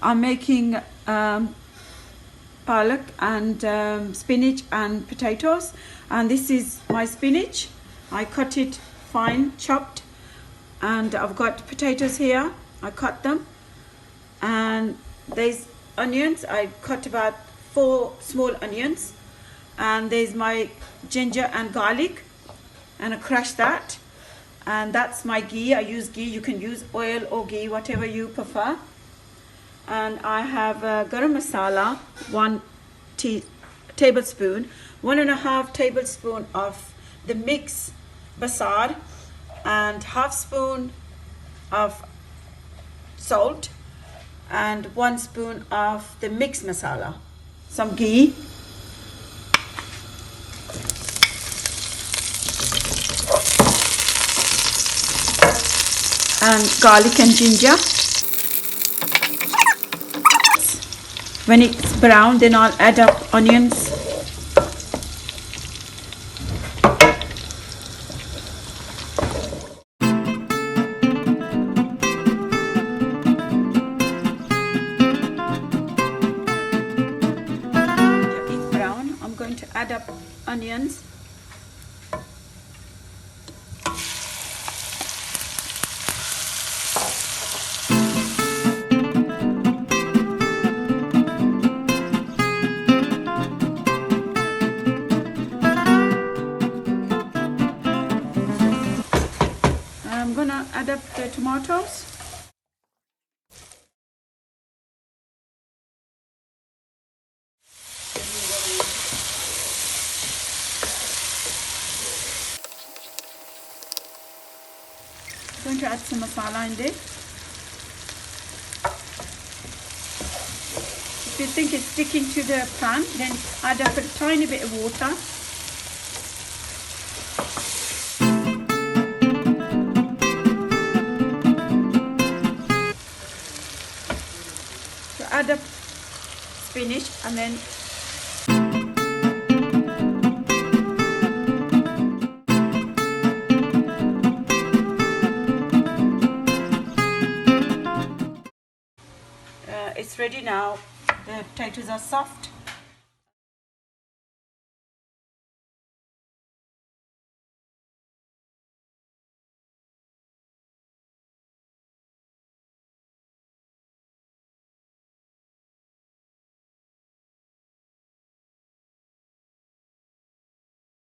I'm making palak and spinach and potatoes, and this is my spinach. I cut it fine, chopped, and I've got potatoes here. I cut them, and there's onions. I cut about 4 small onions, and there's my ginger and garlic, and I crush that. And that's my ghee. I use ghee. You can use oil or ghee, whatever you prefer. And I have garam masala, 1 tablespoon, 1.5 tablespoon of the mix basaar, and half spoon of salt, and 1 spoon of the mixed masala, some ghee, and garlic and ginger. When it's brown, then I'll add up onions. It's brown, I'm going to add up onions. I'm gonna add up the tomatoes. I'm going to add some masala in there. If you think it's sticking to the pan, then add up a tiny bit of water. So add up spinach, and then it's ready now. The potatoes are soft.